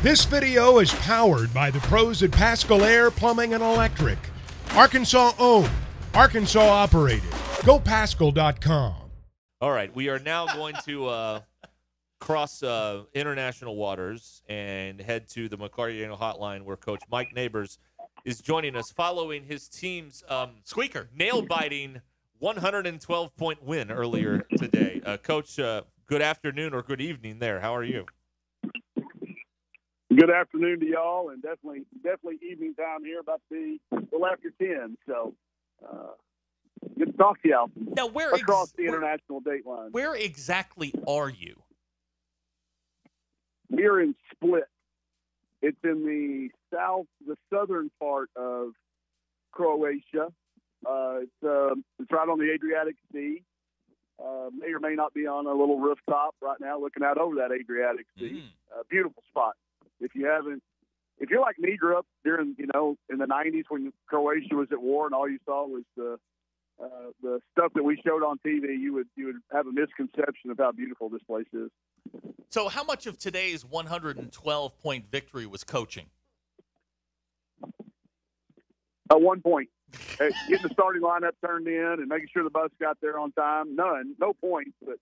This video is powered by the pros at Pascal Air Plumbing and Electric. Arkansas owned, Arkansas operated. GoPascal.com. All right, we are now going to cross international waters and head to the McCarty Hotline where Coach Mike Neighbors is joining us following his team's nail-biting 112-point win earlier today. Coach, good afternoon or good evening there. How are you? Good afternoon to y'all, and definitely evening time here, about to be a little after 10. So, good to talk to y'all. Now, across the international date line. Where exactly are you? We're in Split. It's in the southern part of Croatia. It's right on the Adriatic Sea. May or may not be on a little rooftop right now, looking out over that Adriatic Sea. Beautiful spot. If you're like me, grew up during, in the 90s when Croatia was at war and all you saw was the stuff that we showed on TV, you would have a misconception of how beautiful this place is. So how much of today's 112-point victory was coaching? At 1 point. Getting the starting lineup turned in and making sure the bus got there on time. No points, but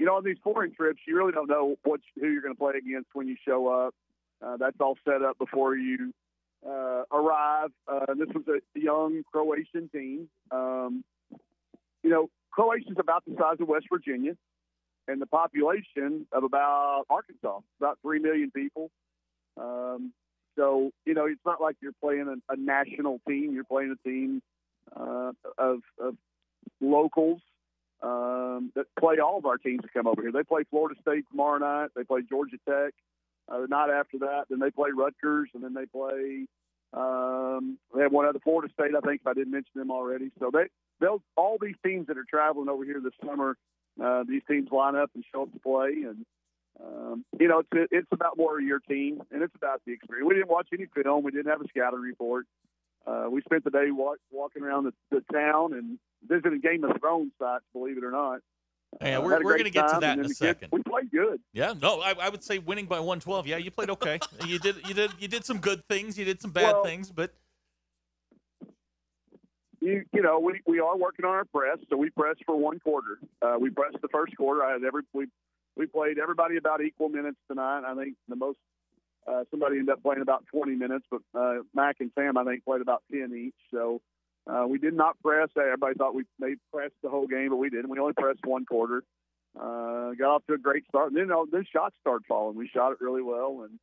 on these foreign trips, you really don't know who you're going to play against when you show up. That's all set up before you arrive. This was a young Croatian team. Croatia's about the size of West Virginia and the population of about Arkansas, about 3 million people. So, it's not like you're playing a national team. You're playing a team of locals that play all of our teams that come over here. They play Florida State tomorrow night. They play Georgia Tech the night after that. Then they play Rutgers, and then they play they have one other, Florida State, I think, if I didn't mention them already. So they'll all these teams that are traveling over here this summer, these teams line up and show up to play. And, it's about more of your team, and it's about the experience. We didn't watch any film. We didn't have a scouting report. We spent the day walking around the town and visiting Game of Thrones sites, believe it or not. Yeah, we're going to get to that in a second. We played good. Yeah, no, I would say winning by 112. Yeah, you played okay. you did some good things. You did some bad things, but we are working on our press. So we pressed for one quarter. We pressed the first quarter. We played everybody about equal minutes tonight. I think the most somebody ended up playing about 20 minutes, but Mac and Sam I think played about 10 each. So. We did not press. Everybody thought we may press the whole game, but we didn't. We only pressed one quarter. Got off to a great start. And then shots started falling. We shot it really well, and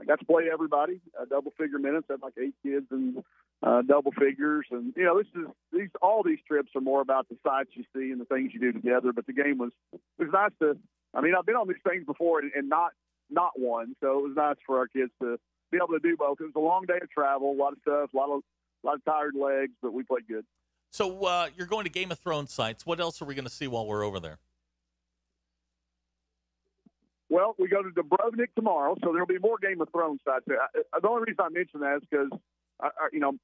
I got to play everybody. Double-figure minutes. I had like 8 kids in double figures. And, all these trips are more about the sights you see and the things you do together. But the game was nice to – I've been on these things before and not won. So it was nice for our kids to be able to do both. It was a long day of travel, a lot of stuff, a lot of tired legs, but we played good. So you're going to Game of Thrones sites. What else are we going to see while we're over there? Well, we go to Dubrovnik tomorrow, so there'll be more Game of Thrones sites there. The only reason I mention that is because,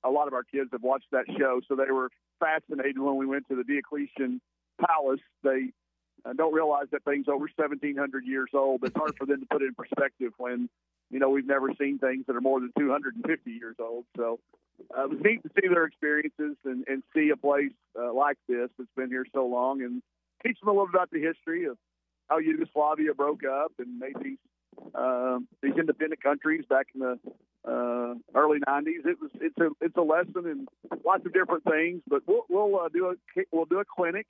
a lot of our kids have watched that show, so they were fascinated when we went to the Diocletian Palace. They don't realize that thing's over 1,700 years old, but it's hard for them to put it in perspective when, we've never seen things that are more than 250 years old. So it was neat to see their experiences and see a place like this that's been here so long and teach them a little about the history of how Yugoslavia broke up and made these independent countries back in the early 90s. It's a lesson in lots of different things, but we'll do a clinic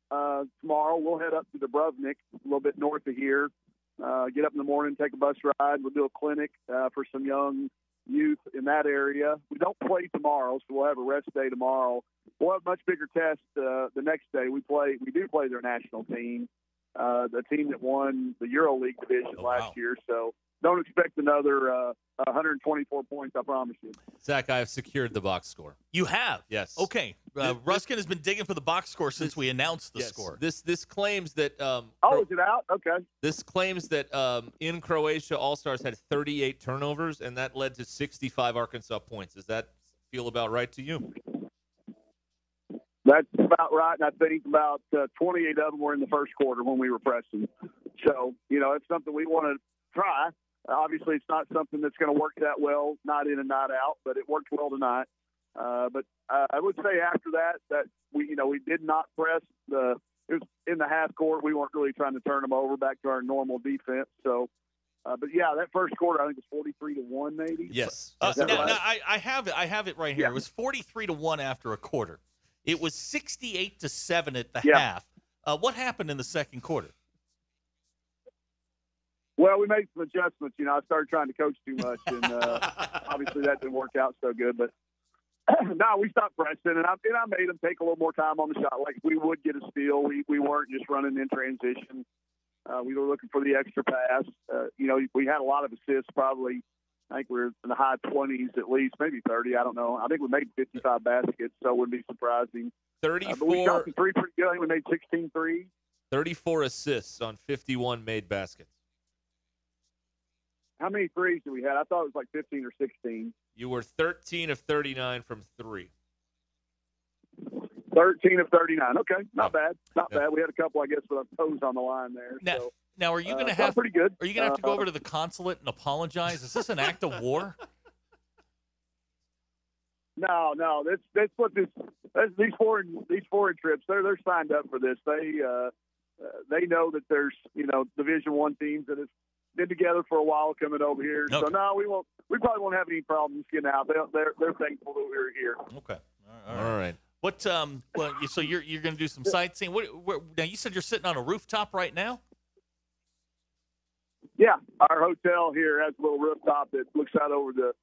tomorrow. We'll head up to Dubrovnik, a little bit north of here. Get up in the morning, take a bus ride. We'll do a clinic for some young youth in that area. We don't play tomorrow, so we'll have a rest day tomorrow. We'll have a much bigger test the next day. We do play their national team, the team that won the EuroLeague division last year. So don't expect another 124 points, I promise you. Zach, I have secured the box score. You have? Yes. Okay. Ruskin has been digging for the box score since we announced the score. This claims that is it out? Okay. This claims that InCroatia All-Stars had 38 turnovers, and that led to 65 Arkansas points. Does that feel about right to you? That's about right, and I think about 28 of them were in the first quarter when we were pressing. So, it's something we want to try. Obviously, it's not something that's going to work that well, not in and not out, but it worked well tonight. But I would say after that we did not press it was in the half court. We weren't really trying to turn them over back to our normal defense. So, but yeah, that first quarter I think was 43-1 maybe. Yes. Now, right? I have it right here. Yeah. It was 43-1 after a quarter. It was 68-7 at the Yeah. half. What happened in the second quarter? Well, we made some adjustments. I started trying to coach too much, and obviously that didn't work out so good. But no, we stopped pressing, and I made them take a little more time on the shot. Like we would get a steal. We weren't just running in transition. We were looking for the extra pass. We had a lot of assists. Probably, I think we were in the high 20s at least, maybe 30. I don't know. I think we made 55 baskets, so it wouldn't be surprising. 34. But we shot the three pretty good. I think we made 16 threes. 34 assists on 51 made baskets. How many threes did we have? I thought it was like 15 or 16. You were 13 of 39 from 3. 13 of 39. Okay, not bad. Not Yeah. bad. We had a couple, I guess, with a pose on the line there. Now, are you going to so have pretty good. Are you going to have to go over to the consulate and apologize? Is this an act of war? No. That's what these foreign trips. They're signed up for this. They know that there's Division I teams that have been together for a while coming over here. Okay. So no, we won't. We probably won't have any problems getting out. They're thankful that we're here. Okay. All right. What? So you're going to do some sightseeing. Now you said you're sitting on a rooftop right now. Yeah, our hotel here has a little rooftop that looks out over the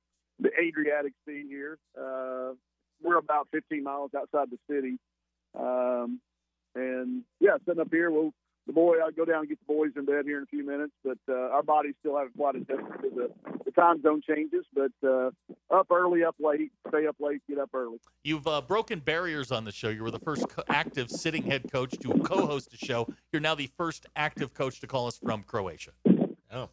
Adriatic Sea here. We're about 15 miles outside the city. And yeah, sitting up here, I'll go down and get the boys in bed here in a few minutes, but our bodies still haven't quite adjusted to the time zone changes. But up early, up late, stay up late, get up early. You've broken barriers on the show. You were the first active sitting head coach to co-host a show. You're now the first active coach to call us from Croatia. Oh.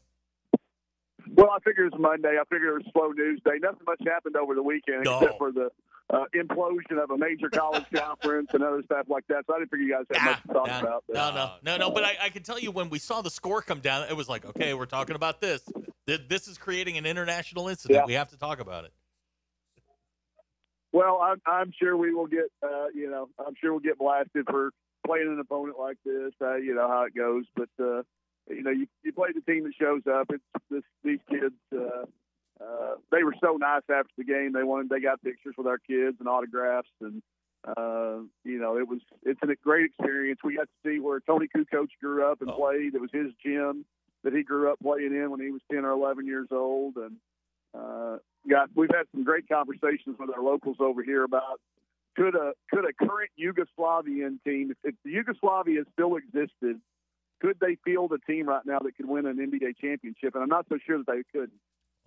Well, I figured it was Monday. I figured it was slow news day. Nothing much happened over the weekend except for the implosion of a major college conference and other stuff like that. So I didn't figure you guys had much to talk about. But. No. But I can tell you when we saw the score come down, it was like, okay, we're talking about this. This is creating an international incident. Yeah. We have to talk about it. Well, I'm sure we will get, I'm sure we'll get blasted for playing an opponent like this. You know how it goes. But, you play the team that shows up. These kids, they were so nice after the game. They got pictures with our kids and autographs. And, it's a great experience. We got to see where Tony Kukoc grew up and played. It was his gym that he grew up playing in when he was 10 or 11 years old. And, we've had some great conversations with our locals over here about could a current Yugoslavian team, if Yugoslavia still existed, could they field a team right now that could win an NBA championship? And I'm not so sure that they could.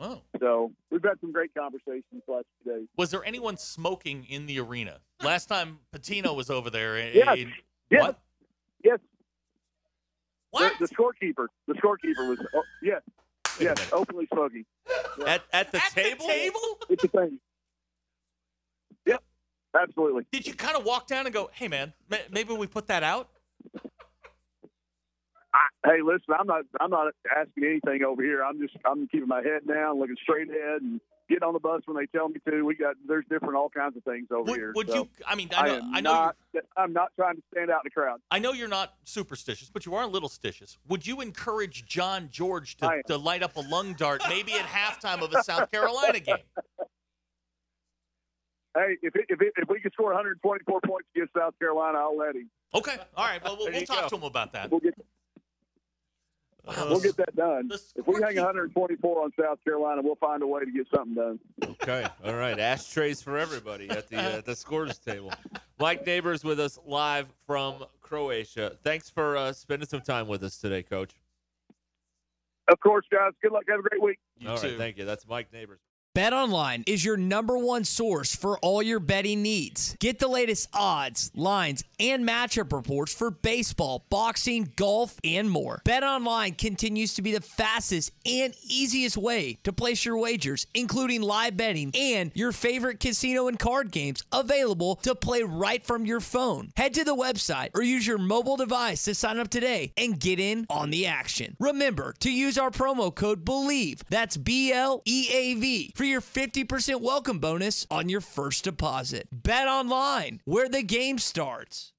Oh. So we've had some great conversations the last few days. Was there anyone smoking in the arena? Last time Patino was over there. Yes. What? Yes. What? The scorekeeper was, yes, openly smoking. Yeah. At the table? It's a thing. Yep, absolutely. Did you kind of walk down and go, hey, man, maybe we put that out? Hey, listen, I'm not asking anything over here. I'm keeping my head down, looking straight ahead, and getting on the bus when they tell me to. There's all kinds of things over here. Would so you? I mean, I know I'm not trying to stand out in the crowd. I know you're not superstitious, but you are a little stitious. Would you encourage John George to light up a lung dart maybe at halftime of a South Carolina game? Hey, if we can score 124 points against South Carolina, I'll let him. Okay, all right. Well, we'll talk to him about that. We'll get that done. If we hang 124 on South Carolina, we'll find a way to get something done. Okay. All right. Ashtrays for everybody at the scores table. Mike Neighbors with us live from Croatia. Thanks for spending some time with us today, Coach. Of course, guys. Good luck. Have a great week. All right. Thank you. That's Mike Neighbors. BetOnline is your #1 source for all your betting needs. Get the latest odds, lines, and matchup reports for baseball, boxing, golf, and more. BetOnline continues to be the fastest and easiest way to place your wagers, including live betting and your favorite casino and card games available to play right from your phone. Head to the website or use your mobile device to sign up today and get in on the action. Remember to use our promo code BELIEVE, that's BLEAV, for your 50% welcome bonus on your first deposit. Bet online, where the game starts.